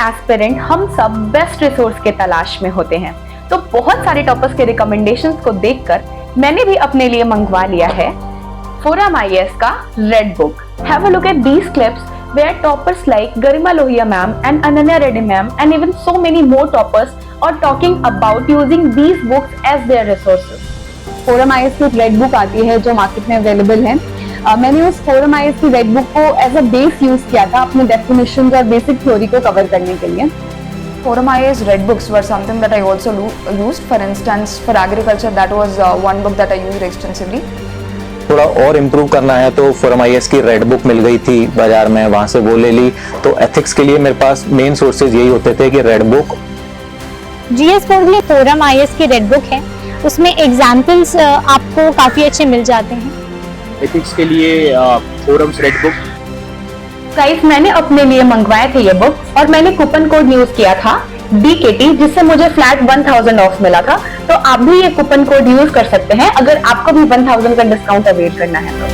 Aspirant हम सब best resource के तलाश में होते हैं, तो बहुत सारे टॉपर्स के रिकमेंडेशंस को देखकर मैंने भी अपने लिए मंगवा लिया है फोरम आईएएस का red book. Have a look at these clips where toppers like Garima Lohia ma'am and Ananya Reddy ma'am and even so many more toppers are talking about using these books as their resources. Forum IAS की red book आती है जो market में available है। मैंने उस forum IAS की red book को एज अ बेस यूज किया था अपने डेफिनेशन और बेसिक थ्योरी को कवर करने के लिए। Forum IAS red books were something that I also used. For instance, for agriculture, that was one book that I used extensively. थोड़ा और इम्प्रूव करना है तो फोरम आईएएस की रेड बुक मिल गई थी बाजार में, वहाँ से वो ले ली। तो एथिक्स के लिए मेरे पास मेन सोर्सेज यही होते थे कि रेड बुक। जीएस बोर्ड में फोरम आईएएस की रेड बुक है, उसमें एग्जाम्पल्स आपको काफ़ी अच्छे मिल जाते हैं। एथिक्स के लिए फोरम्स रेड बुक। गाइस, मैंने अपने लिए मंगवाए थे ये बुक और मैंने कूपन कोड यूज किया था DKT, जिससे मुझे फ्लैट 1000 ऑफ मिला था। तो आप भी ये कूपन कोड यूज कर सकते हैं अगर आपको भी 1000 का डिस्काउंट अवेल करना है तो।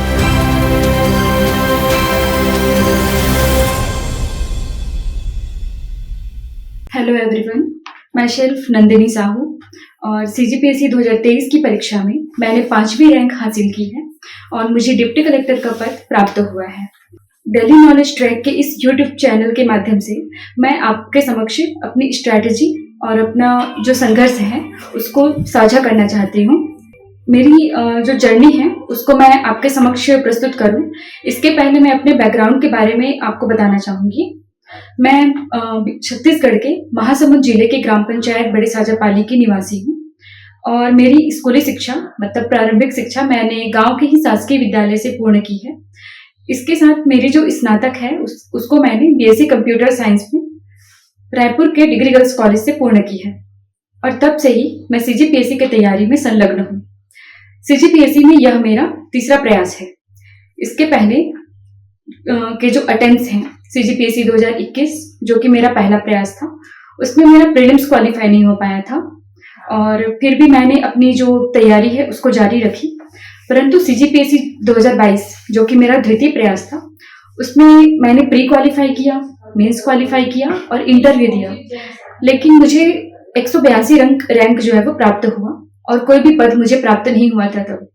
हेलो एवरीवन, मैं शेल्फ नंदिनी साहू और CGPSC 2023 की परीक्षा में मैंने 5वीं रैंक हासिल की है और मुझे डिप्टी कलेक्टर का पद प्राप्त हुआ है। दिल्ली नॉलेज ट्रैक के इस YouTube चैनल के माध्यम से मैं आपके समक्ष अपनी स्ट्रैटेजी और अपना जो संघर्ष है उसको साझा करना चाहती हूँ। मेरी जो जर्नी है उसको मैं आपके समक्ष प्रस्तुत करूँ। इसके पहले मैं अपने बैकग्राउंड के बारे में आपको बताना चाहूँगी। मैं छत्तीसगढ़ के महासमुंद जिले के ग्राम पंचायत बड़े साजापाली की निवासी हूँ और मेरी स्कूली शिक्षा मतलब प्रारंभिक शिक्षा मैंने गांव के ही शासकीय विद्यालय से पूर्ण की है। इसके साथ मेरी जो स्नातक है उसको मैंने BSc कंप्यूटर साइंस में रायपुर के डिग्री गर्ल्स कॉलेज से पूर्ण की है और तब से ही मैं CGPSC की तैयारी में संलग्न हूँ। CGPSC में यह मेरा तीसरा प्रयास है। इसके पहले के जो अटेम्प्ट्स हैं CGPSC 2021 जो कि मेरा पहला प्रयास था, उसमें मेरा प्रीलिम्स क्वालिफाई नहीं हो पाया था और फिर भी मैंने अपनी जो तैयारी है उसको जारी रखी। परंतु CGPSC 2022 जो कि मेरा द्वितीय प्रयास था उसमें मैंने प्री क्वालिफाई किया, मेंस क्वालिफाई किया और इंटरव्यू दिया, लेकिन मुझे 182 रैंक जो है वो प्राप्त हुआ और कोई भी पद मुझे प्राप्त नहीं हुआ था। तब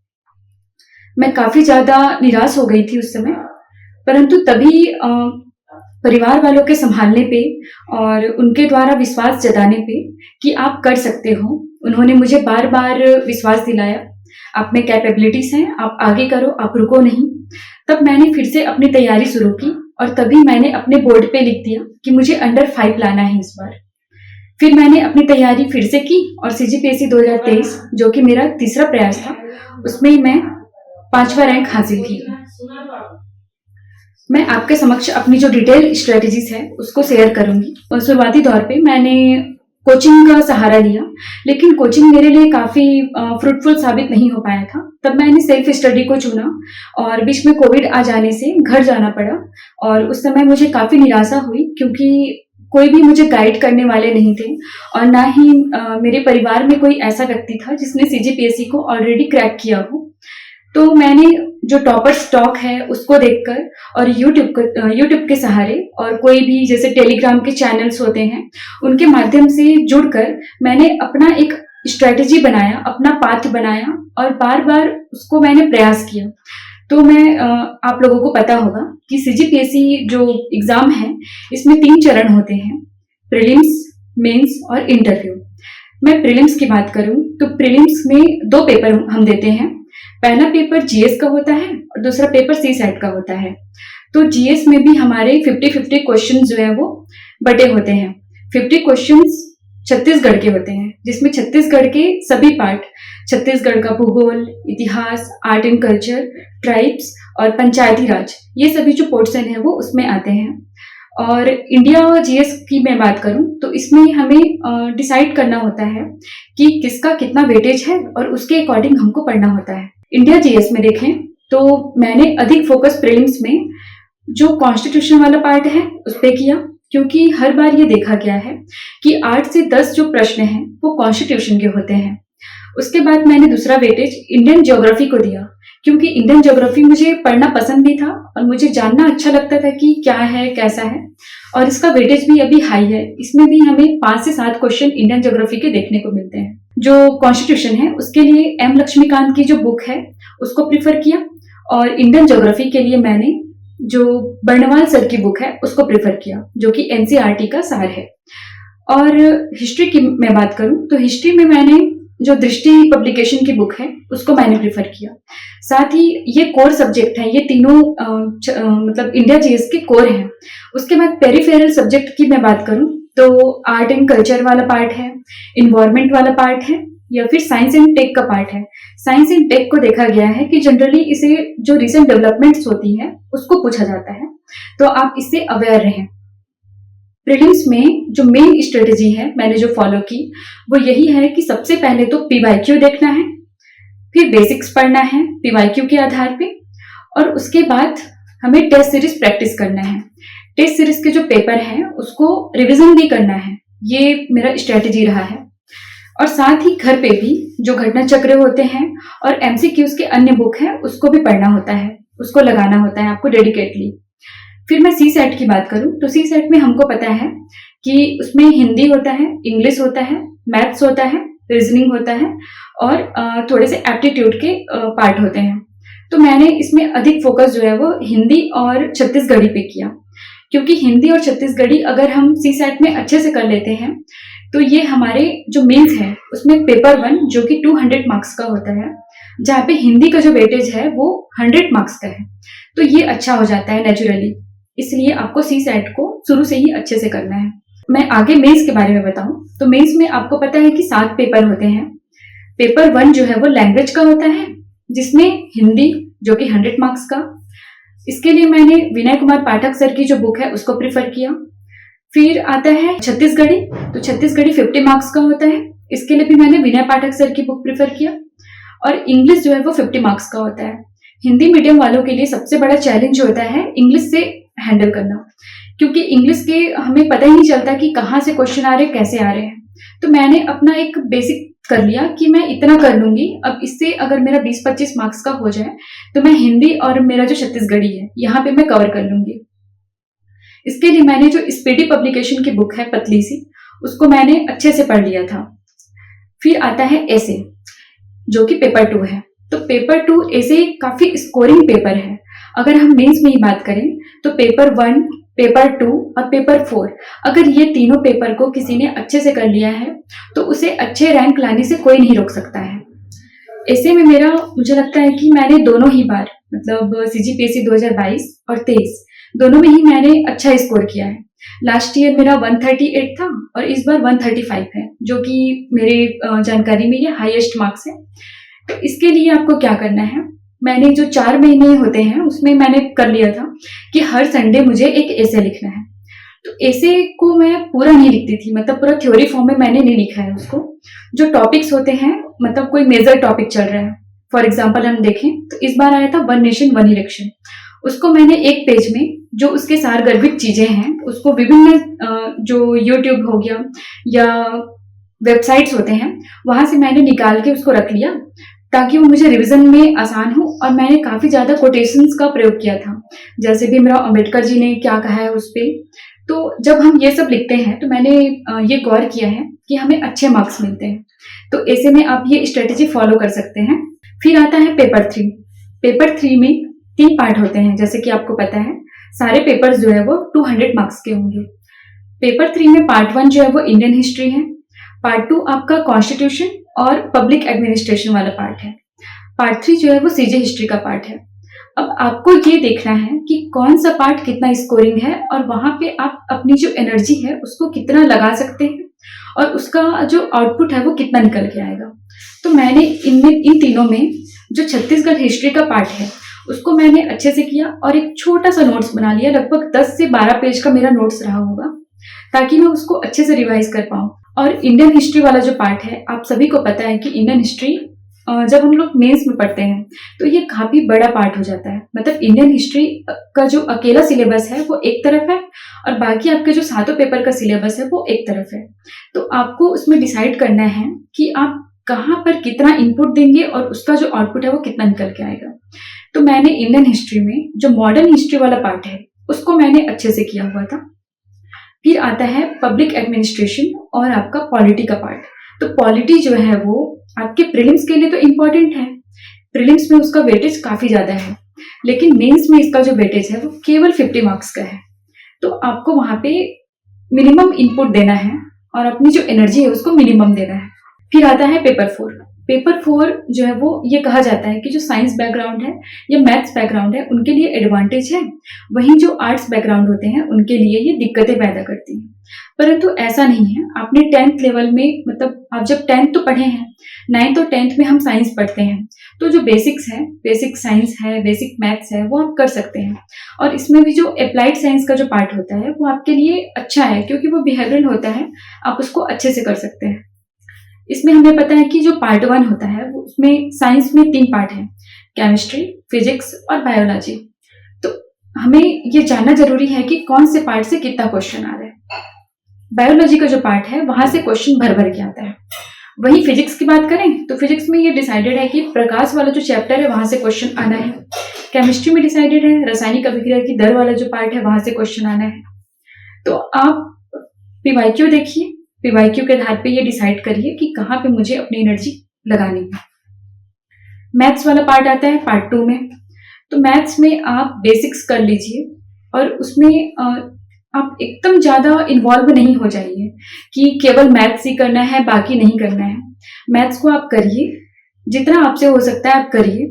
मैं काफी ज्यादा निराश हो गई थी उस समय, परंतु तभी परिवार वालों के संभालने पे और उनके द्वारा विश्वास जताने पे कि आप कर सकते हो, उन्होंने मुझे बार बार विश्वास दिलाया, आप में कैपेबिलिटीज हैं, आप आगे करो, आप रुको नहीं। तब मैंने फिर से अपनी तैयारी शुरू की और तभी मैंने अपने बोर्ड पे लिख दिया कि मुझे अंडर 5 लाना है इस बार। फिर मैंने अपनी तैयारी फिर से की और CGPSC 2023 जो कि मेरा तीसरा प्रयास था उसमें मैं 5वां रैंक हासिल की। मैं आपके समक्ष अपनी जो डिटेल स्ट्रेटेजीज है उसको शेयर करूंगी। और शुरुआती दौर पे मैंने कोचिंग का सहारा लिया, लेकिन कोचिंग मेरे लिए काफी फ्रूटफुल साबित नहीं हो पाया था। तब मैंने सेल्फ स्टडी को चुना और बीच में कोविड आ जाने से घर जाना पड़ा और उस समय मुझे काफी निराशा हुई क्योंकि कोई भी मुझे गाइड करने वाले नहीं थे और ना ही मेरे परिवार में कोई ऐसा व्यक्ति था जिसने CGPSC को ऑलरेडी क्रैक किया हो। तो मैंने जो टॉपर स्टॉक है उसको देखकर और यूट्यूब के सहारे और कोई भी जैसे टेलीग्राम के चैनल्स होते हैं उनके माध्यम से जुड़कर मैंने अपना एक स्ट्रेटेजी बनाया, अपना पाथ बनाया और बार बार उसको मैंने प्रयास किया। तो मैं आप लोगों को पता होगा कि CGPSC जो एग्जाम है इसमें 3 चरण होते हैं, प्रीलिम्स, मेंस और इंटरव्यू। मैं प्रीलिम्स की बात करूं तो प्रीलिम्स में 2 पेपर हम देते हैं। पहला पेपर GS का होता है और दूसरा पेपर CSAT का होता है। तो GS में भी हमारे 50-50 क्वेश्चन जो है वो बटे होते हैं। 50 क्वेश्चंस छत्तीसगढ़ के होते हैं जिसमें छत्तीसगढ़ के सभी पार्ट, छत्तीसगढ़ का भूगोल, इतिहास, आर्ट एंड कल्चर, ट्राइब्स और पंचायती राज, ये सभी जो पोर्शन है वो उसमें आते हैं। और इंडिया GS की मैं बात करूं तो इसमें हमें डिसाइड करना होता है कि किसका कितना वेटेज है और उसके अकॉर्डिंग हमको पढ़ना होता है। इंडिया GS में देखें तो मैंने अधिक फोकस प्रीलिम्स में जो कॉन्स्टिट्यूशन वाला पार्ट है उस पर किया, क्योंकि हर बार ये देखा गया है कि 8 से 10 जो प्रश्न हैं वो कॉन्स्टिट्यूशन के होते हैं। उसके बाद मैंने दूसरा वेटेज इंडियन ज्योग्राफी को दिया, क्योंकि इंडियन ज्योग्राफी मुझे पढ़ना पसंद भी था और मुझे जानना अच्छा लगता था कि क्या है कैसा है, और इसका वेटेज भी अभी हाई है। इसमें भी हमें 5 से 7 क्वेश्चन इंडियन ज्योग्राफी के देखने को मिलते हैं। जो कॉन्स्टिट्यूशन है उसके लिए एम लक्ष्मीकांत की जो बुक है उसको प्रिफर किया, और इंडियन ज्योग्राफी के लिए मैंने जो बर्णवाल सर की बुक है उसको प्रिफर किया, जो कि एनसीईआरटी का सार है। और हिस्ट्री की मैं बात करूं तो हिस्ट्री में मैंने जो दृष्टि पब्लिकेशन की बुक है उसको मैंने प्रिफर किया। साथ ही ये कोर सब्जेक्ट है, ये तीनों मतलब इंडिया जीएस के कोर हैं। उसके बाद पेरिफेरल सब्जेक्ट की मैं बात करूं तो आर्ट एंड कल्चर वाला पार्ट है, इन्वायरमेंट वाला पार्ट है, या फिर साइंस एंड टेक का पार्ट है। साइंस एंड टेक को देखा गया है कि जनरली इसे जो रिसेंट डेवलपमेंट्स होती है उसको पूछा जाता है, तो आप इससे अवेयर रहें। प्रीलिम्स में जो मेन स्ट्रेटेजी है मैंने जो फॉलो की वो यही है कि सबसे पहले तो पीवाईक्यू देखना है, फिर बेसिक्स पढ़ना है पीवाईक्यू के आधार पे, और उसके बाद हमें टेस्ट सीरीज प्रैक्टिस करना है। टेस्ट सीरीज के जो पेपर हैं उसको रिवीजन भी करना है, ये मेरा स्ट्रेटेजी रहा है। और साथ ही घर पे भी जो घटना चक्र होते हैं और एमसीक्यूज के अन्य बुक हैं उसको भी पढ़ना होता है, उसको लगाना होता है आपको डेडिकेटली। फिर मैं सी सेट की बात करूं तो सी सेट में हमको पता है कि उसमें हिंदी होता है, इंग्लिश होता है, मैथ्स होता है, रीजनिंग होता है, और थोड़े से एप्टीट्यूड के पार्ट होते हैं। तो मैंने इसमें अधिक फोकस जो है वो हिंदी और छत्तीसगढ़ी पे किया, क्योंकि हिंदी और छत्तीसगढ़ी अगर हम सी सेट में अच्छे से कर लेते हैं तो ये हमारे जो मेंस है उसमें पेपर 1 जो कि 200 मार्क्स का होता है, जहाँ पे हिंदी का जो वेटेज है वो 100 मार्क्स का है, तो ये अच्छा हो जाता है नेचुरली। इसलिए आपको सी सेट को शुरू से ही अच्छे से करना है। मैं आगे मेंस के बारे में बताऊं तो मेंस में आपको पता है कि 7 पेपर होते हैं। पेपर 1 जो है वो लैंग्वेज का होता है, जिसमें हिंदी जो कि 100 मार्क्स का, इसके लिए मैंने विनय कुमार पाठक सर की जो बुक है उसको प्रिफर किया। फिर आता है छत्तीसगढ़ी, तो छत्तीसगढ़ी 50 मार्क्स का होता है, इसके लिए भी मैंने विनय पाठक सर की बुक प्रिफर किया। और इंग्लिश जो है वो 50 मार्क्स का होता है। हिंदी मीडियम वालों के लिए सबसे बड़ा चैलेंज होता है इंग्लिश से हैंडल करना, क्योंकि इंग्लिश के हमें पता ही नहीं चलता कि कहाँ से क्वेश्चन आ रहे हैं, कैसे आ रहे हैं। तो मैंने अपना एक बेसिक कर लिया कि मैं इतना कर लूंगी, अब इससे अगर मेरा 20-25 मार्क्स का हो जाए तो मैं हिंदी और मेरा जो छत्तीसगढ़ी है यहाँ पे मैं कवर कर लूंगी। इसके लिए मैंने जो स्पीडी पब्लिकेशन की बुक है पतली सी, उसको मैंने अच्छे से पढ़ लिया था। फिर आता है ऐसे, जो कि पेपर 2 है। तो पेपर 2 ऐसे काफी स्कोरिंग पेपर है। अगर हम मेंस में ही बात करें तो पेपर 1, पेपर 2 और पेपर 4, अगर ये तीनों पेपर को किसी ने अच्छे से कर लिया है तो उसे अच्छे रैंक लाने से कोई नहीं रोक सकता है। ऐसे में मुझे लगता है कि मैंने दोनों ही बार मतलब सीजीपीएससी 2022 और 23 दोनों में ही मैंने अच्छा स्कोर किया है। लास्ट ईयर मेरा 138 था और इस बार 135 है, जो कि मेरे जानकारी में ये हाईएस्ट मार्क्स है। तो इसके लिए आपको क्या करना है, मैंने जो 4 महीने होते हैं उसमें मैंने कर लिया था कि हर संडे मुझे एक एसे लिखना है। तो एसे को मैं पूरा नहीं लिखती थी, मतलब पूरा थ्योरी फॉर्म में मैंने नहीं लिखा है उसको। जो टॉपिक्स होते हैं, मतलब कोई मेजर टॉपिक चल रहा है, फॉर एग्जाम्पल हम देखें तो इस बार आया था 1 नेशन 1 इलेक्शन, उसको मैंने एक पेज में जो उसके सारगर्भित चीजें हैं उसको विभिन्न जो यूट्यूब हो गया या वेबसाइट्स होते हैं वहां से मैंने निकाल के उसको रख लिया ताकि वो मुझे रिवीजन में आसान हो। और मैंने काफी ज्यादा कोटेशंस का प्रयोग किया था, जैसे भी मेरा अम्बेडकर जी ने क्या कहा है उस पर। तो जब हम ये सब लिखते हैं तो मैंने ये गौर किया है कि हमें अच्छे मार्क्स मिलते हैं। तो ऐसे में आप ये स्ट्रेटेजी फॉलो कर सकते हैं। फिर आता है पेपर 3। पेपर 3 में 3 पार्ट होते हैं, जैसे कि आपको पता है सारे पेपर्स जो है वो 200 मार्क्स के होंगे। पेपर 3 में पार्ट 1 जो है वो इंडियन हिस्ट्री है, पार्ट 2 आपका कॉन्स्टिट्यूशन और पब्लिक एडमिनिस्ट्रेशन वाला पार्ट है, पार्ट 3 जो है वो सीजे हिस्ट्री का पार्ट है। अब आपको ये देखना है कि कौन सा पार्ट कितना स्कोरिंग है और वहां पे आप अपनी जो एनर्जी है उसको कितना लगा सकते हैं और उसका जो आउटपुट है वो कितना निकल के आएगा। तो मैंने इन तीनों में जो छत्तीसगढ़ हिस्ट्री का पार्ट है उसको मैंने अच्छे से किया और एक छोटा सा नोट्स बना लिया, लगभग 10 से 12 पेज का मेरा नोट्स रहा होगा, ताकि मैं उसको अच्छे से रिवाइज कर पाऊँ। और इंडियन हिस्ट्री वाला जो पार्ट है, आप सभी को पता है कि इंडियन हिस्ट्री जब हम लोग मेंस में पढ़ते हैं तो ये काफी बड़ा पार्ट हो जाता है। मतलब इंडियन हिस्ट्री का जो अकेला सिलेबस है वो एक तरफ है और बाकी आपके जो 7 पेपर का सिलेबस है वो एक तरफ है। तो आपको उसमें डिसाइड करना है कि आप कहाँ पर कितना इनपुट देंगे और उसका जो आउटपुट है वो कितना निकल के आएगा। तो मैंने इंडियन हिस्ट्री में जो मॉडर्न हिस्ट्री वाला पार्ट है उसको मैंने अच्छे से किया हुआ था। फिर आता है पब्लिक एडमिनिस्ट्रेशन और आपका पॉलिटी का पार्ट। तो पॉलिटी जो है वो आपके प्रीलिम्स के लिए तो इम्पोर्टेंट है, प्रीलिम्स में उसका वेटेज काफी ज्यादा है, लेकिन मेंस में इसका जो वेटेज है वो केवल 50 मार्क्स का है। तो आपको वहां पे मिनिमम इनपुट देना है और अपनी जो एनर्जी है उसको मिनिमम देना है। फिर आता है पेपर 4। पेपर 4 जो है वो ये कहा जाता है कि जो साइंस बैकग्राउंड है या मैथ्स बैकग्राउंड है उनके लिए एडवांटेज है, वहीं जो आर्ट्स बैकग्राउंड होते हैं उनके लिए ये दिक्कतें पैदा करती हैं। परंतु ऐसा नहीं है। आपने 10th लेवल में, मतलब आप जब 10th तो पढ़े हैं, 9th और 10th में हम साइंस पढ़ते हैं, तो जो बेसिक्स है, बेसिक साइंस है, बेसिक मैथ्स है, वो आप कर सकते हैं। और इसमें भी जो अप्लाइड साइंस का जो पार्ट होता है वो आपके लिए अच्छा है, क्योंकि वो बिहेवियरल होता है, आप उसको अच्छे से कर सकते हैं। इसमें हमें पता है कि जो पार्ट 1 होता है वो उसमें साइंस में 3 पार्ट है, केमिस्ट्री, फिजिक्स और बायोलॉजी। तो हमें ये जानना जरूरी है कि कौन से पार्ट से कितना क्वेश्चन आ रहा है। बायोलॉजी का जो पार्ट है वहां से क्वेश्चन भर भर के आता है। वही फिजिक्स की बात करें तो फिजिक्स में ये डिसाइडेड है कि प्रकाश वाला जो चैप्टर है वहां से क्वेश्चन आना है। केमिस्ट्री में डिसाइडेड है रासायनिक अभिक्रिया की दर वाला जो पार्ट है वहां से क्वेश्चन आना है। तो आप पीवाईक्यू देखिए, पीवाईक्यू के आधार पे ये डिसाइड करिए कि कहाँ पे मुझे अपनी एनर्जी लगानी है। मैथ्स वाला पार्ट आता है पार्ट 2 में। तो मैथ्स में आप बेसिक्स कर लीजिए और उसमें आप एकदम ज्यादा इन्वॉल्व नहीं हो जाइए कि केवल मैथ्स ही करना है बाकी नहीं करना है। मैथ्स को आप करिए, जितना आपसे हो सकता है आप करिए।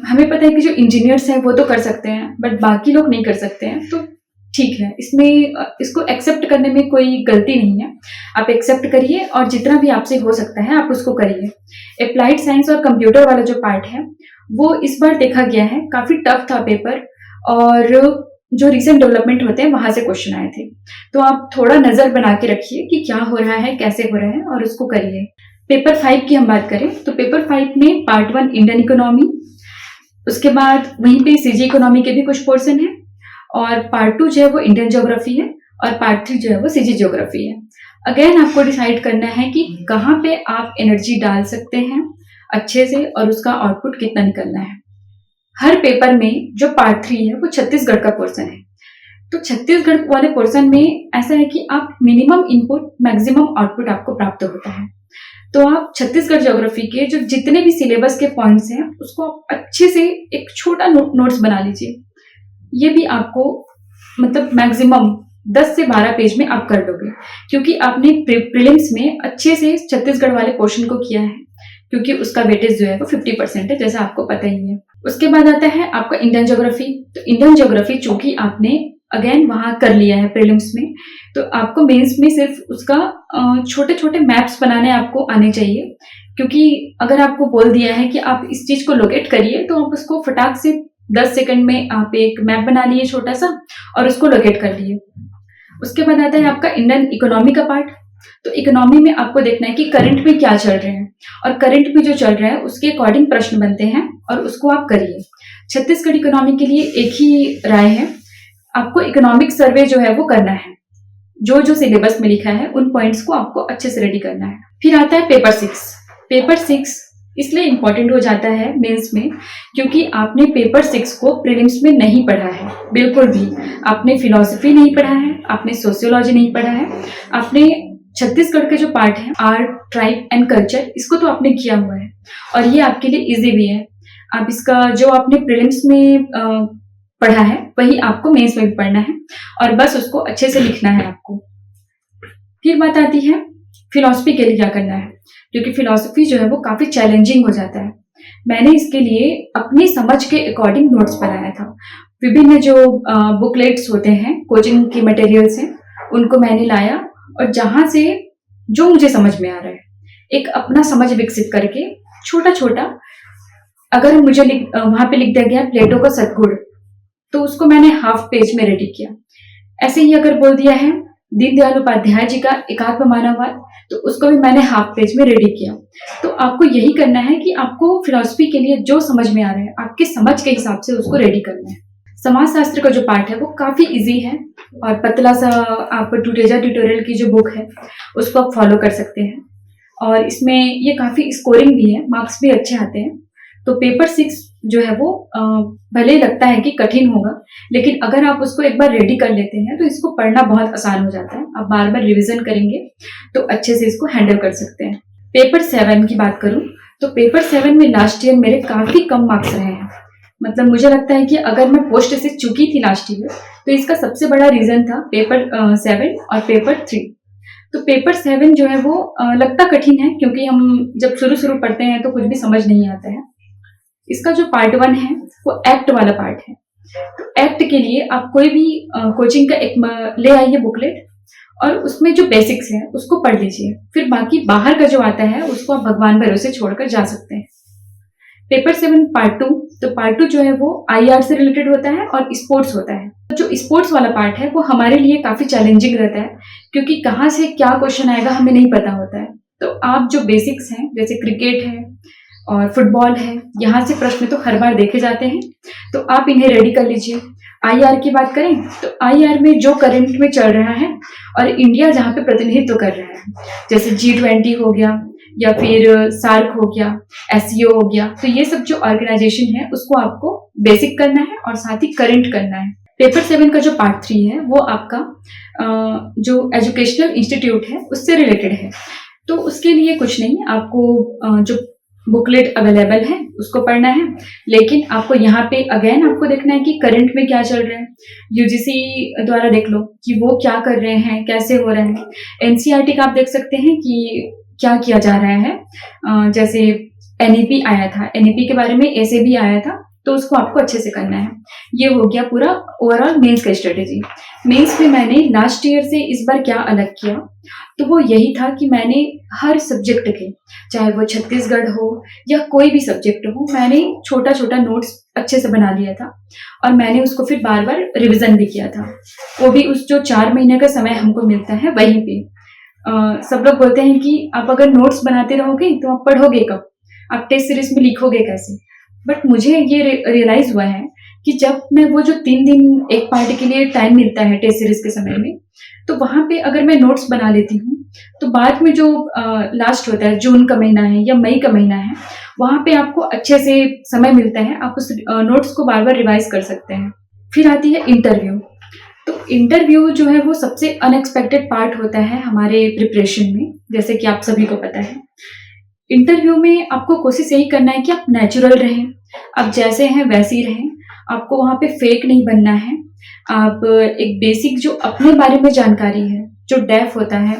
हमें पता है कि जो इंजीनियर्स हैं वो तो कर सकते हैं, बट बाकी लोग नहीं कर सकते हैं, तो ठीक है, इसमें इसको एक्सेप्ट करने में कोई गलती नहीं है। आप एक्सेप्ट करिए और जितना भी आपसे हो सकता है आप उसको करिए। अप्लाइड साइंस और कंप्यूटर वाला जो पार्ट है वो इस बार देखा गया है, काफी टफ था पेपर, और जो रिसेंट डेवलपमेंट होते हैं वहां से क्वेश्चन आए थे। तो आप थोड़ा नजर बना के रखिए कि क्या हो रहा है, कैसे हो रहा है, और उसको करिए। पेपर 5 की हम बात करें तो पेपर 5 में पार्ट 1 इंडियन इकोनॉमी, उसके बाद वहीं पे सीजी इकोनॉमी के भी कुछ पोर्शन है, और पार्ट 2 जो है वो इंडियन ज्योग्राफी है, और पार्ट 3 जो है वो सीजी ज्योग्राफी है। अगेन आपको डिसाइड करना है कि कहाँ पे आप एनर्जी डाल सकते हैं अच्छे से और उसका आउटपुट कितना निकलना है। हर पेपर में जो पार्ट 3 है वो छत्तीसगढ़ का पोर्शन है। तो छत्तीसगढ़ वाले पोर्शन में ऐसा है कि आप मिनिमम इनपुट मैक्सिमम आउटपुट आपको प्राप्त होता है। तो आप छत्तीसगढ़ ज्योग्राफी के जो जितने भी सिलेबस के पॉइंट्स हैं उसको आप अच्छे से एक छोटा नोट्स बना लीजिए। ये भी आपको मतलब मैक्सिमम 10 से 12 पेज में आप कर लोगे, क्योंकि आपने प्रीलिम्स में अच्छे से छत्तीसगढ़ वाले पोर्शन को किया है, क्योंकि उसका वेटेज जो है वो 50% है, जैसा आपको पता ही है। उसके बाद आता है आपका इंडियन ज्योग्राफी। तो इंडियन ज्योग्राफी चूंकि आपने अगेन वहां कर लिया है प्रीलिम्स में, तो आपको मेंस में सिर्फ उसका छोटे छोटे मैप्स बनाने आपको आने चाहिए, क्योंकि अगर आपको बोल दिया है कि आप इस चीज को लोकेट करिए तो आप उसको फटाक से 10 सेकंड में आप एक मैप बना लिए छोटा सा और उसको लोकेट कर लिए। उसके बाद आता है आपका इंडियन इकोनॉमी का पार्ट। तो इकोनॉमी में आपको देखना है कि करंट में क्या चल रहे हैं, और करंट में जो चल रहा है उसके अकॉर्डिंग प्रश्न बनते हैं और उसको आप करिए। छत्तीसगढ़ इकोनॉमी के लिए एक ही राय है, आपको इकोनॉमिक सर्वे जो है वो करना है। जो जो सिलेबस में लिखा है उन पॉइंट्स को आपको अच्छे से रेडी करना है। फिर आता है पेपर 6। पेपर 6 इसलिए इंपॉर्टेंट हो जाता है मेंस में, क्योंकि आपने पेपर 6 को प्रीलिम्स में नहीं पढ़ा है बिल्कुल भी। आपने फिलॉसफी नहीं पढ़ा है, आपने सोशियोलॉजी नहीं पढ़ा है, आपने छत्तीसगढ़ के जो पार्ट है आर्ट, ट्राइब एंड कल्चर, इसको तो आपने किया हुआ है और ये आपके लिए इजी भी है। आप इसका जो आपने प्रीलिम्स में पढ़ा है वही आपको मेंस में भी पढ़ना है, और बस उसको अच्छे से लिखना है आपको। फिर बात आती है फिलॉसफी के लिए क्या करना है, क्योंकि फिलॉसफी जो है वो काफी चैलेंजिंग हो जाता है। मैंने इसके लिए अपनी समझ के अकॉर्डिंग नोट्स बनाया था। विभिन्न जो बुकलेट्स होते हैं, कोचिंग के मटेरियल्स हैं, उनको मैंने लाया और जहां से जो मुझे समझ में आ रहा है एक अपना समझ विकसित करके छोटा छोटा, अगर मुझे वहां पे लिख दिया गया प्लेटो का सद्गुण, तो उसको मैंने हाफ पेज में रेडी किया। ऐसे ही अगर बोल दिया है दीनदयाल उपाध्याय जी का एकात्म मानववाद, तो उसको भी मैंने हाफ पेज में रेडी किया। तो आपको यही करना है कि आपको फिलॉसफी के लिए जो समझ में आ रहा है आपके समझ के हिसाब से उसको रेडी करना है। समाज शास्त्र का जो पार्ट है वो काफी इजी है और पतला सा, आप टूटेजा ट्यूटोरियल की जो बुक है उसको आप फॉलो कर सकते हैं। और इसमें ये काफ़ी स्कोरिंग भी है, मार्क्स भी अच्छे आते हैं। तो पेपर 6 जो है वो भले ही लगता है कि कठिन होगा, लेकिन अगर आप उसको एक बार रेडी कर लेते हैं तो इसको पढ़ना बहुत आसान हो जाता है। आप बार बार रिवीजन करेंगे तो अच्छे से इसको हैंडल कर सकते हैं। पेपर 7 की बात करूं तो पेपर 7 में लास्ट ईयर मेरे काफ़ी कम मार्क्स रहे हैं। मतलब मुझे लगता है कि अगर मैं पोस्ट से चुकी थी लास्ट ईयर तो इसका सबसे बड़ा रीज़न था पेपर 7 और पेपर 3। तो पेपर 7 जो है वो लगता कठिन है, क्योंकि हम जब शुरू पढ़ते हैं तो कुछ भी समझ नहीं आता है। इसका जो पार्ट 1 है वो एक्ट वाला पार्ट है। तो एक्ट के लिए आप कोई भी कोचिंग का एक ले आइए बुकलेट, और उसमें जो बेसिक्स है उसको पढ़ लीजिए। फिर बाकी बाहर का जो आता है उसको आप भगवान भरोसे छोड़कर जा सकते हैं। पेपर 7 पार्ट 2, तो पार्ट 2 जो है वो IR से रिलेटेड होता है और स्पोर्ट्स होता है। तो जो स्पोर्ट्स वाला पार्ट है वो हमारे लिए काफ़ी चैलेंजिंग रहता है, क्योंकि कहाँ से क्या क्वेश्चन आएगा हमें नहीं पता होता है। तो आप जो बेसिक्स हैं जैसे क्रिकेट है और फुटबॉल है, यहाँ से प्रश्न तो हर बार देखे जाते हैं, तो आप इन्हें रेडी कर लीजिए। IR की बात करें तो IR में जो करंट में चल रहा है और इंडिया जहाँ पे प्रतिनिधित्व कर रहा है, जैसे G20 हो गया या फिर सार्क हो गया, SCO हो गया, तो ये सब जो ऑर्गेनाइजेशन है उसको आपको बेसिक करना है और साथ ही करंट करना है। पेपर 7 का जो पार्ट 3 है वो आपका जो एजुकेशनल इंस्टीट्यूट है उससे रिलेटेड है। तो उसके लिए कुछ नहीं, आपको जो बुकलेट अवेलेबल है उसको पढ़ना है, लेकिन आपको यहाँ पे अगेन आपको देखना है कि करंट में क्या चल रहा है। UGC द्वारा देख लो कि वो क्या कर रहे हैं, कैसे हो रहा है। NCERT का आप देख सकते हैं कि क्या किया जा रहा है। जैसे NEP आया था, NEP के बारे में ऐसे भी आया था, तो उसको आपको अच्छे से करना है। ये हो गया पूरा ओवरऑल मेंस का स्ट्रेटेजी। मेंस में मैंने लास्ट ईयर से इस बार क्या अलग किया, तो वो यही था कि मैंने हर सब्जेक्ट के, चाहे वो छत्तीसगढ़ हो या कोई भी सब्जेक्ट हो, मैंने छोटा छोटा नोट्स अच्छे से बना लिया था और मैंने उसको फिर बार बार रिविजन भी किया था। वो भी उस जो 4 महीने का समय हमको मिलता है वहीं पे। सब लोग बोलते हैं कि आप अगर नोट्स बनाते रहोगे तो आप पढ़ोगे कब, आप टेस्ट सीरीज में लिखोगे कैसे। बट मुझे ये रियलाइज हुआ है कि जब मैं वो जो 3 दिन एक पार्ट के लिए टाइम मिलता है टेस्ट सीरीज के समय में, तो वहाँ पे अगर मैं नोट्स बना लेती हूँ तो बाद में जो लास्ट होता है, जून का महीना है या मई का महीना है, वहाँ पे आपको अच्छे से समय मिलता है, आप उस नोट्स को बार बार रिवाइज कर सकते हैं। फिर आती है इंटरव्यू। तो इंटरव्यू जो है वो सबसे अनएक्सपेक्टेड पार्ट होता है हमारे प्रिपरेशन में, जैसे कि आप सभी को पता है। इंटरव्यू में आपको कोशिश यही करना है कि आप नेचुरल रहें, आप जैसे हैं वैसे ही रहें, आपको वहाँ पे फेक नहीं बनना है। आप एक बेसिक जो अपने बारे में जानकारी है, जो डेफ होता है,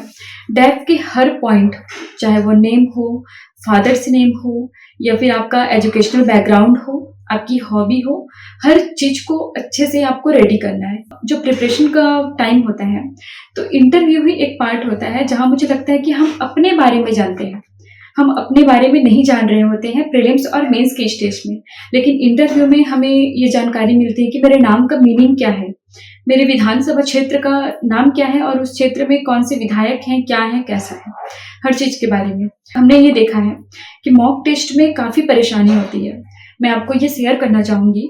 डेफ के हर पॉइंट, चाहे वो नेम हो, फादर्स नेम हो या फिर आपका एजुकेशनल बैकग्राउंड हो, आपकी हॉबी हो, हर चीज को अच्छे से आपको रेडी करना है। जो प्रिपरेशन का टाइम होता है, तो इंटरव्यू ही एक पार्ट होता है जहाँ मुझे लगता है कि हम अपने बारे में जानते हैं। हम अपने बारे में नहीं जान रहे होते हैं प्रीलिम्स और मेंस के स्टेज में, लेकिन इंटरव्यू में हमें ये जानकारी मिलती है कि मेरे नाम का मीनिंग क्या है, मेरे विधानसभा क्षेत्र का नाम क्या है और उस क्षेत्र में कौन से विधायक हैं, क्या है, कैसा है, हर चीज के बारे में। हमने ये देखा है कि मॉक टेस्ट में काफी परेशानी होती है। मैं आपको ये शेयर करना चाहूंगी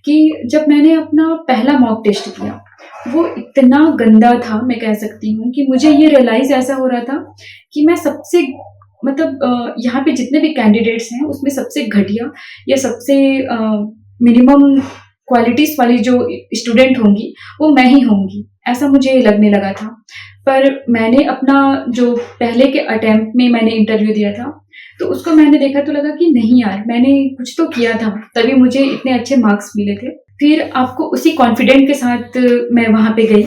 कि जब मैंने अपना पहला मॉक टेस्ट किया, वो इतना गंदा था, मैं कह सकती हूँ कि मुझे ये रियलाइज ऐसा हो रहा था कि मैं सबसे मतलब यहाँ पे जितने भी कैंडिडेट्स हैं उसमें सबसे घटिया या सबसे मिनिमम क्वालिटीज वाली जो स्टूडेंट होंगी वो मैं ही होंगी, ऐसा मुझे लगने लगा था। पर मैंने अपना जो पहले के अटेम्प्ट में मैंने इंटरव्यू दिया था, तो उसको मैंने देखा तो लगा कि नहीं यार, मैंने कुछ तो किया था, तभी मुझे इतने अच्छे मार्क्स मिले थे। फिर आपको उसी कॉन्फिडेंट के साथ मैं वहाँ पे गई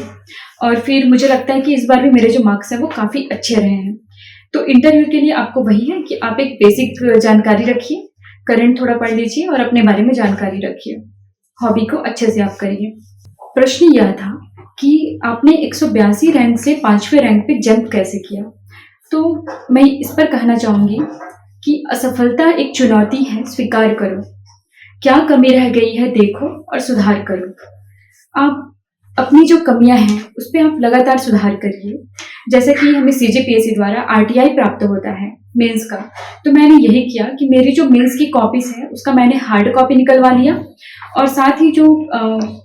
और फिर मुझे लगता है कि इस बार भी मेरे जो मार्क्स हैं वो काफ़ी अच्छे रहे हैं। तो इंटरव्यू के लिए आपको वही है कि आप एक बेसिक जानकारी रखिए, करंट थोड़ा पढ़ लीजिए और अपने बारे में जानकारी रखिए, हॉबी को अच्छे से आप करिए। प्रश्न यह था कि आपने 182 रैंक से 5वें रैंक पे जंप कैसे किया। तो मैं इस पर कहना चाहूँगी कि असफलता एक चुनौती है, स्वीकार करो, क्या कमी रह गई है देखो और सुधार करो। आप अपनी जो कमियां हैं उस पर आप लगातार सुधार करिए। जैसे कि हमें CGPSC द्वारा RTI प्राप्त होता है मेंस का, तो मैंने यही किया कि मेरी जो मेंस की कॉपीज है उसका मैंने हार्ड कॉपी निकलवा लिया, और साथ ही जो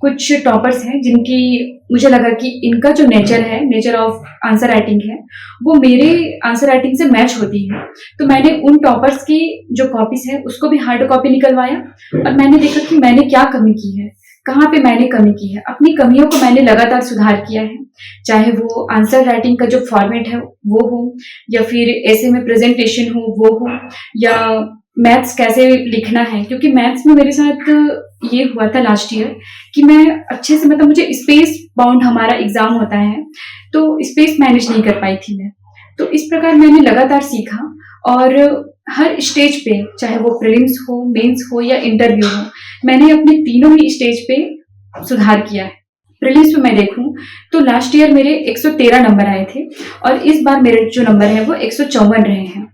कुछ टॉपर्स हैं जिनकी मुझे लगा कि इनका जो नेचर ऑफ आंसर राइटिंग है वो मेरे आंसर राइटिंग से मैच होती है, तो मैंने उन टॉपर्स की जो कॉपीज है उसको भी हार्ड कॉपी निकलवाया, और मैंने देखा कि मैंने क्या कमी की है, कहाँ पे मैंने कमी की है। अपनी कमियों को मैंने लगातार सुधार किया है, चाहे वो आंसर राइटिंग का जो फॉर्मेट है वो हो, या फिर ऐसे में प्रेजेंटेशन हो वो हो, या मैथ्स कैसे लिखना है, क्योंकि मैथ्स में मेरे साथ ये हुआ था लास्ट ईयर कि मैं अच्छे से, मतलब मुझे स्पेस बाउंड हमारा एग्जाम होता है तो स्पेस मैनेज नहीं कर पाई थी मैं। तो इस प्रकार मैंने लगातार सीखा, और हर स्टेज पे, चाहे वो प्रीलिम्स हो, मेंस हो या इंटरव्यू हो, मैंने अपने तीनों ही स्टेज पे सुधार किया है। प्रीलिम्स में मैं देखूं तो लास्ट ईयर मेरे 113 नंबर आए थे, और इस बार मेरे जो नंबर है वो 154 रहे हैं।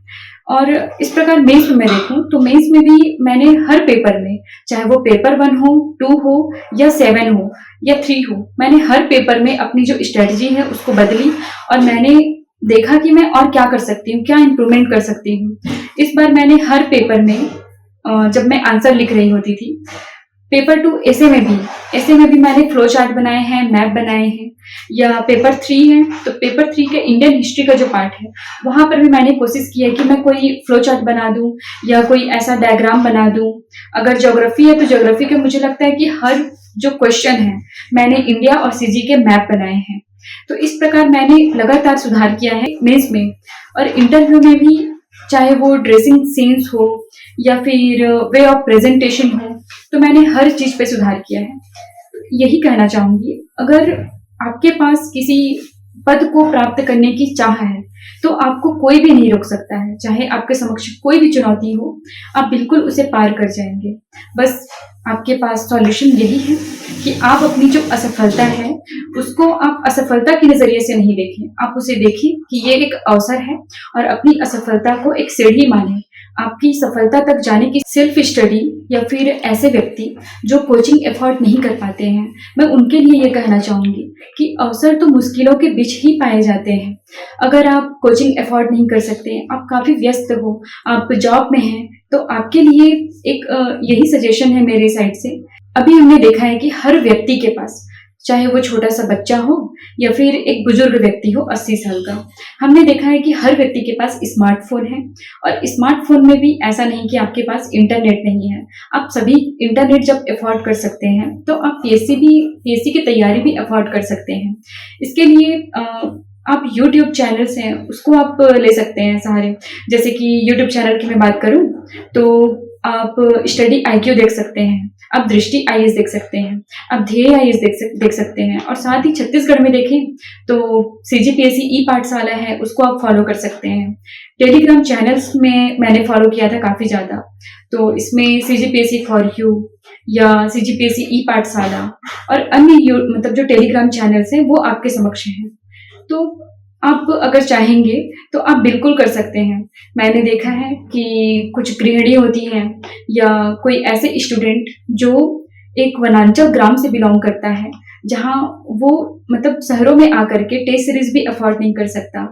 और इस प्रकार मेंस में मैं देखूं तो मेंस में भी मैंने हर पेपर में, चाहे वो पेपर 1 हो, 2 हो या 7 हो या 3 हो, मैंने हर पेपर में अपनी जो स्ट्रेटजी है उसको बदली, और मैंने देखा कि मैं और क्या कर सकती हूँ, क्या इंप्रूवमेंट कर सकती हूँ। इस बार मैंने हर पेपर में जब मैं आंसर लिख रही होती थी, पेपर 2 ऐसे में भी मैंने फ्लो चार्ट बनाए हैं, मैप बनाए हैं, या पेपर 3 है तो पेपर 3 के इंडियन हिस्ट्री का जो पार्ट है वहां पर भी मैंने कोशिश की है कि मैं कोई फ्लो चार्ट बना दूं या कोई ऐसा डायग्राम बना दूं। अगर ज्योग्राफी है तो ज्योग्राफी के मुझे लगता है कि हर जो क्वेश्चन है मैंने इंडिया और CG के मैप बनाए हैं। तो इस प्रकार मैंने लगातार सुधार किया है मेंस में, और इंटरव्यू में भी, चाहे वो ड्रेसिंग सेंस हो या फिर वे ऑफ प्रेजेंटेशन हो, तो मैंने हर चीज पे सुधार किया है। यही कहना चाहूंगी, अगर आपके पास किसी पद को प्राप्त करने की चाह है तो आपको कोई भी नहीं रोक सकता है, चाहे आपके समक्ष कोई भी चुनौती हो, आप बिल्कुल उसे पार कर जाएंगे। बस आपके पास सॉल्यूशन यही है कि आप अपनी जो असफलता है उसको आप असफलता के नजरिए से नहीं देखें, आप उसे देखें कि ये एक अवसर है, और अपनी असफलता को एक सीढ़ी माने आपकी सफलता तक जाने की। सेल्फ स्टडी या फिर ऐसे व्यक्ति जो कोचिंग एफर्ट नहीं कर पाते हैं, मैं उनके लिए ये कहना चाहूंगी कि अवसर तो मुश्किलों के बीच ही पाए जाते हैं। अगर आप कोचिंग एफर्ट नहीं कर सकते, आप काफी व्यस्त हो, आप जॉब में हैं, तो आपके लिए एक यही सजेशन है मेरे साइड से। अभी हमने देखा है कि हर व्यक्ति के पास, चाहे वो छोटा सा बच्चा हो या फिर एक बुजुर्ग व्यक्ति हो 80 साल का, हमने देखा है कि हर व्यक्ति के पास स्मार्टफोन है, और स्मार्टफोन में भी ऐसा नहीं कि आपके पास इंटरनेट नहीं है। आप सभी इंटरनेट जब अफोर्ड कर सकते हैं तो आप पीएससी की तैयारी भी अफोर्ड कर सकते हैं। इसके लिए आप YouTube चैनल्स हैं उसको आप ले सकते हैं सहारे। जैसे कि YouTube चैनल की मैं बात करूं तो आप स्टडी IQ देख सकते हैं, आप दृष्टि IAS देख सकते हैं, आप ध्येय IAS देख सकते हैं, और साथ ही छत्तीसगढ़ में देखें तो CGPSC ई पाठशाला है उसको आप फॉलो कर सकते हैं। टेलीग्राम चैनल्स में मैंने फॉलो किया था काफ़ी ज़्यादा, तो इसमें CGPSC फॉर यू या CGPSC ई पाठशाला और अन्य मतलब जो टेलीग्राम चैनल्स हैं वो आपके समक्ष हैं। तो आप अगर चाहेंगे तो आप बिल्कुल कर सकते हैं। मैंने देखा है कि कुछ गृहिणी होती हैं या कोई ऐसे स्टूडेंट जो एक वनांचल ग्राम से बिलोंग करता है, जहाँ वो मतलब शहरों में आकर के टेस्ट सीरीज भी अफोर्ड नहीं कर सकता।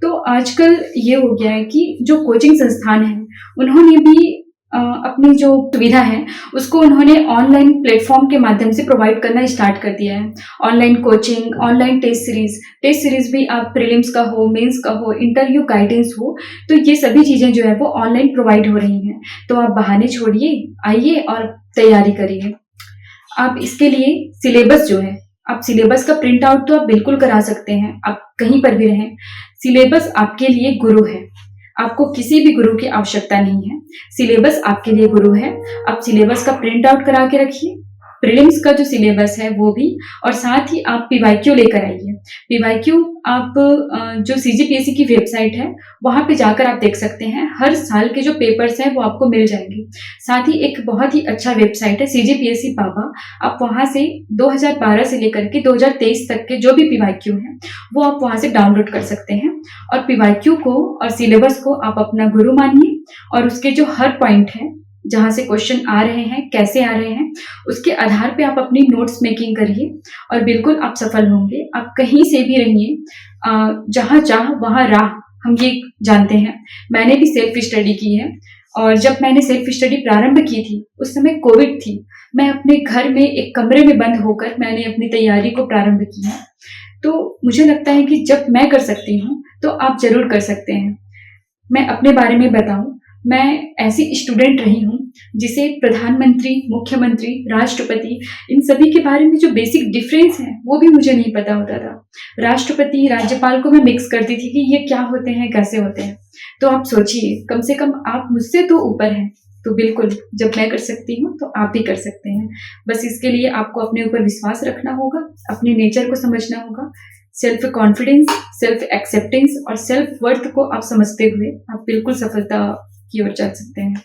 तो आजकल ये हो गया है कि जो कोचिंग संस्थान है उन्होंने भी अपनी जो सुविधा है उसको उन्होंने ऑनलाइन प्लेटफॉर्म के माध्यम से प्रोवाइड करना स्टार्ट कर दिया है। Online coaching, online test series भी आप प्रीलिम्स का हो, मेंस का हो, इंटरव्यू गाइडेंस हो, तो ये सभी चीज़ें जो है वो ऑनलाइन प्रोवाइड हो रही हैं। तो आप बहाने छोड़िए, आइए और तैयारी करिए। आप इसके लिए सिलेबस जो है, आप सिलेबस का प्रिंट आउट तो आप बिल्कुल करा सकते हैं, आप कहीं पर भी रहें। सिलेबस आपके लिए गुरु है, आपको किसी भी गुरु की आवश्यकता नहीं है। सिलेबस आपके लिए गुरु है। आप सिलेबस का प्रिंट आउट करा के रखिए, प्रीलिम्स का जो सिलेबस है वो भी, और साथ ही आप PYQ लेकर आइए। PYQ आप जो CGPSC की वेबसाइट है वहाँ पे जाकर आप देख सकते हैं, हर साल के जो पेपर्स हैं वो आपको मिल जाएंगे। साथ ही एक बहुत ही अच्छा वेबसाइट है CGPSC पापा, आप वहाँ से 2012 से लेकर के 2023 तक के जो भी PYQ हैं वो आप वहाँ से डाउनलोड कर सकते हैं। और PYQ को और सिलेबस को आप अपना गुरु मानिए, और उसके जो हर पॉइंट है जहाँ से क्वेश्चन आ रहे हैं, कैसे आ रहे हैं, उसके आधार पे आप अपनी नोट्स मेकिंग करिए और बिल्कुल आप सफल होंगे। आप कहीं से भी रहिए, जहाँ चाह वहाँ राह, हम ये जानते हैं। मैंने भी सेल्फ स्टडी की है और जब मैंने सेल्फ स्टडी प्रारंभ की थी उस समय कोविड थी। मैं अपने घर में एक कमरे में बंद होकर मैंने अपनी तैयारी को प्रारंभ किया। तो मुझे लगता है कि जब मैं कर सकती हूँ तो आप जरूर कर सकते हैं। मैं अपने बारे में बताऊं, मैं ऐसी स्टूडेंट रही हूँ जिसे प्रधानमंत्री, मुख्यमंत्री, राष्ट्रपति, इन सभी के बारे में जो बेसिक डिफरेंस है वो भी मुझे नहीं पता होता था। राष्ट्रपति, राज्यपाल को मैं मिक्स करती थी कि ये क्या होते हैं, कैसे होते हैं। तो आप सोचिए, कम से कम आप मुझसे तो ऊपर हैं। तो बिल्कुल, जब मैं कर सकती हूँ तो आप भी कर सकते हैं। बस इसके लिए आपको अपने ऊपर विश्वास रखना होगा, अपने नेचर को समझना होगा। सेल्फ कॉन्फिडेंस, सेल्फ एक्सेप्टेंस और सेल्फ वर्थ को आप समझते हुए आप बिल्कुल सफलता की ओर चल सकते हैं।